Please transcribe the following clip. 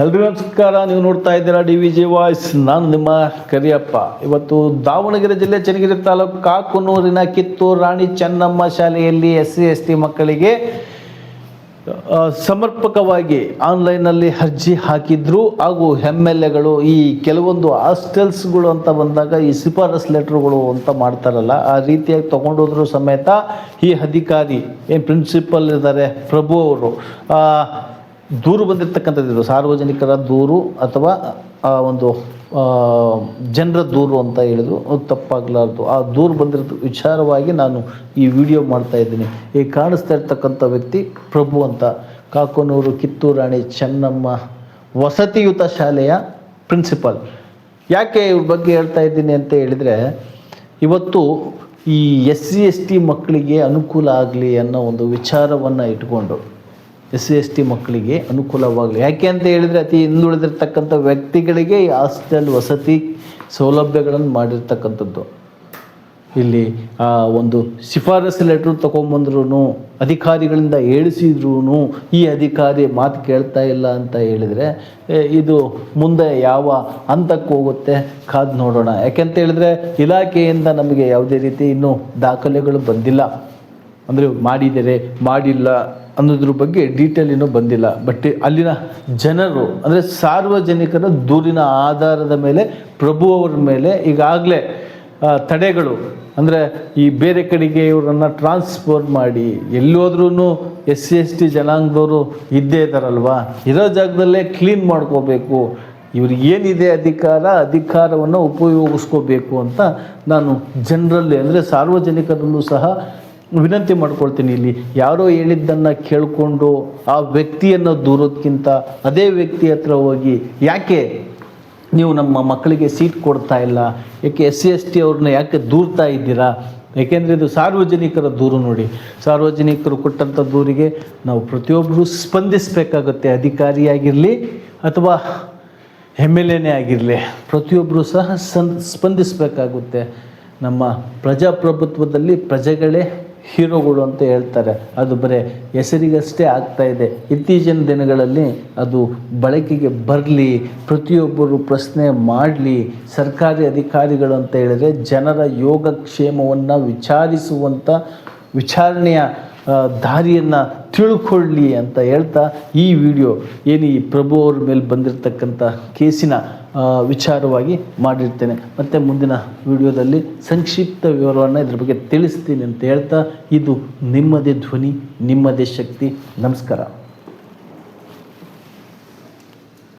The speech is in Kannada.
ಎಲ್ರಿಗೂ ನಮಸ್ಕಾರ. ನೀವು ನೋಡ್ತಾ ಇದ್ದೀರಾ DVJ ವಾಯ್ಸ್. ನಾನು ನಿಮ್ಮ ಕರಿಯಪ್ಪ. ಇವತ್ತು ದಾವಣಗೆರೆ ಜಿಲ್ಲೆ ಚನ್ನಗಿರಿ ತಾಲೂಕು ಕಾಕುನೂರಿನ ಕಿತ್ತೂರು ರಾಣಿ ಚೆನ್ನಮ್ಮ ಶಾಲೆಯಲ್ಲಿ SC/ST ಮಕ್ಕಳಿಗೆ ಸಮರ್ಪಕವಾಗಿ ಆನ್ಲೈನಲ್ಲಿ ಅರ್ಜಿ ಹಾಕಿದ್ರು. ಹಾಗೂ MLAಗಳು ಈ ಕೆಲವೊಂದು ಹಾಸ್ಟೆಲ್ಸ್ಗಳು ಅಂತ ಬಂದಾಗ ಈ ಶಿಫಾರಸ್ ಲೆಟರ್ಗಳು ಅಂತ ಮಾಡ್ತಾರಲ್ಲ, ಆ ರೀತಿಯಾಗಿ ತೊಗೊಂಡೋದ್ರು ಸಮೇತ ಈ ಅಧಿಕಾರಿ ಏನು ಪ್ರಿನ್ಸಿಪಲ್ ಇದ್ದಾರೆ ಪ್ರಭು ಅವರು ದೂರು ಬಂದಿರತಕ್ಕಂಥದ್ದು ಸಾರ್ವಜನಿಕರ ದೂರು ಅಥವಾ ಒಂದು ಜನರ ದೂರು ಅಂತ ಹೇಳಿದ್ರು, ಅದು ತಪ್ಪಾಗಲಾರ್ದು. ಆ ದೂರು ಬಂದಿರೋ ವಿಚಾರವಾಗಿ ನಾನು ಈ ವಿಡಿಯೋ ಮಾಡ್ತಾ ಇದ್ದೀನಿ. ಈ ಕಾಣಿಸ್ತಾ ಇರ್ತಕ್ಕಂಥ ವ್ಯಕ್ತಿ ಪ್ರಭು ಅಂತ, ಕಾಕುನೂರು ಕಿತ್ತೂರು ರಾಣಿ ಚೆನ್ನಮ್ಮ ವಸತಿಯುತ ಶಾಲೆಯ ಪ್ರಿನ್ಸಿಪಾಲ್. ಯಾಕೆ ಇವ್ರ ಬಗ್ಗೆ ಹೇಳ್ತಾ ಇದ್ದೀನಿ ಅಂತ ಹೇಳಿದರೆ, ಇವತ್ತು ಈ SC/ST ಮಕ್ಕಳಿಗೆ ಅನುಕೂಲ ಆಗಲಿ ಅನ್ನೋ ಒಂದು ವಿಚಾರವನ್ನು ಇಟ್ಕೊಂಡು SC/ST ಮಕ್ಕಳಿಗೆ ಅನುಕೂಲವಾಗಲಿ. ಯಾಕೆ ಅಂತ ಹೇಳಿದರೆ, ಅತಿ ಹಿಂದುಳಿದಿರ್ತಕ್ಕಂಥ ವ್ಯಕ್ತಿಗಳಿಗೆ ಈ ಹಾಸ್ಟೆಲ್ ವಸತಿ ಸೌಲಭ್ಯಗಳನ್ನು ಮಾಡಿರ್ತಕ್ಕಂಥದ್ದು. ಇಲ್ಲಿ ಒಂದು ಶಿಫಾರಸು ಲೆಟ್ರ್ ತೊಗೊಂಬಂದ್ರೂ, ಅಧಿಕಾರಿಗಳಿಂದ ಹೇಳಿಸಿದ್ರೂ ಈ ಅಧಿಕಾರಿ ಮಾತು ಕೇಳ್ತಾ ಇಲ್ಲ ಅಂತ ಹೇಳಿದರೆ, ಇದು ಮುಂದೆ ಯಾವ ಹಂತಕ್ಕೆ ಹೋಗುತ್ತೆ ಕಾದು ನೋಡೋಣ. ಯಾಕೆಂತ ಹೇಳಿದ್ರೆ, ಇಲಾಖೆಯಿಂದ ನಮಗೆ ಯಾವುದೇ ರೀತಿ ಇನ್ನೂ ದಾಖಲೆಗಳು ಬಂದಿಲ್ಲ. ಅಂದರೆ ಮಾಡಿದರೆ ಮಾಡಿಲ್ಲ ಅನ್ನೋದ್ರ ಬಗ್ಗೆ ಡೀಟೇಲ್ ಇನ್ನೂ ಬಂದಿಲ್ಲ. ಬಟ್ ಅಲ್ಲಿನ ಜನರು ಅಂದರೆ ಸಾರ್ವಜನಿಕರ ದೂರಿನ ಆಧಾರದ ಮೇಲೆ ಪ್ರಭು ಅವರ ಮೇಲೆ ಈಗಾಗಲೇ ತಡೆಗಳು, ಅಂದರೆ ಈ ಬೇರೆ ಕಡೆಗೆ ಇವರನ್ನು ಟ್ರಾನ್ಸ್ಫರ್ ಮಾಡಿ ಎಲ್ಲೋದ್ರೂ SC/ST ಜನಾಂಗದವರು ಇದ್ದೇ ಇದ್ದಾರಲ್ವ, ಇರೋ ಜಾಗದಲ್ಲೇ ಕ್ಲೀನ್ ಮಾಡ್ಕೋಬೇಕು. ಇವ್ರಿಗೆ ಏನಿದೆ ಅಧಿಕಾರವನ್ನು ಉಪಯೋಗಿಸ್ಕೋಬೇಕು ಅಂತ ನಾನು ಜನರಲ್ಲಿ ಅಂದರೆ ಸಾರ್ವಜನಿಕರಲ್ಲೂ ಸಹ ವಿನಂತಿ ಮಾಡ್ಕೊಳ್ತೀನಿ. ಇಲ್ಲಿ ಯಾರೋ ಹೇಳಿದ್ದನ್ನು ಕೇಳಿಕೊಂಡು ಆ ವ್ಯಕ್ತಿಯನ್ನು ದೂರೋದಕ್ಕಿಂತ ಅದೇ ವ್ಯಕ್ತಿ ಹತ್ರ ಹೋಗಿ, ಯಾಕೆ ನೀವು ನಮ್ಮ ಮಕ್ಕಳಿಗೆ ಸೀಟ್ ಕೊಡ್ತಾ ಇಲ್ಲ, ಯಾಕೆ SC/ST ಅವ್ರನ್ನ ಯಾಕೆ ದೂರ್ತಾ ಇದ್ದೀರಾ? ಏಕೆಂದರೆ ಇದು ಸಾರ್ವಜನಿಕರ ದೂರು. ನೋಡಿ, ಸಾರ್ವಜನಿಕರು ಕೊಟ್ಟಂಥ ದೂರಿಗೆ ನಾವು ಪ್ರತಿಯೊಬ್ಬರೂ ಸ್ಪಂದಿಸಬೇಕಾಗುತ್ತೆ. ಅಧಿಕಾರಿಯಾಗಿರಲಿ ಅಥವಾ MLAನೇ ಆಗಿರಲಿ, ಪ್ರತಿಯೊಬ್ಬರೂ ಸಹ ಸ್ಪಂದಿಸಬೇಕಾಗುತ್ತೆ. ನಮ್ಮ ಪ್ರಜಾಪ್ರಭುತ್ವದಲ್ಲಿ ಪ್ರಜೆಗಳೇ ಹೀರೋಗಳು ಅಂತ ಹೇಳ್ತಾರೆ. ಅದು ಬರೀ ಹೆಸರಿಗಷ್ಟೇ ಆಗ್ತಾ ಇದೆ. ಇತ್ತೀಚಿನ ದಿನಗಳಲ್ಲಿ ಅದು ಬಳಕೆಗೆ ಬರಲಿ, ಪ್ರತಿಯೊಬ್ಬರು ಪ್ರಶ್ನೆ ಮಾಡಲಿ. ಸರ್ಕಾರಿ ಅಧಿಕಾರಿಗಳು ಅಂತ ಹೇಳಿದರೆ ಜನರ ಯೋಗಕ್ಷೇಮವನ್ನು ವಿಚಾರಿಸುವಂಥ ವಿಚಾರಣೆಯ ದಾರಿಯನ್ನು ತಿಳ್ಕೊಳ್ಳಿ ಅಂತ ಹೇಳ್ತಾ ಈ ವಿಡಿಯೋ ಏನು ಈ ಪ್ರಭು ಅವ್ರ ಮೇಲೆ ಬಂದಿರತಕ್ಕಂಥ ಕೇಸಿನ ವಿಚಾರವಾಗಿ ಮಾಡಿರ್ತೇನೆ. ಮತ್ತು ಮುಂದಿನ ವಿಡಿಯೋದಲ್ಲಿ ಸಂಕ್ಷಿಪ್ತ ವಿವರವನ್ನು ಇದ್ರ ಬಗ್ಗೆ ತಿಳಿಸ್ತೀನಿ ಅಂತ ಹೇಳ್ತಾ, ಇದು ನಿಮ್ಮದೇ ಧ್ವನಿ, ನಿಮ್ಮದೇ ಶಕ್ತಿ. ನಮಸ್ಕಾರ.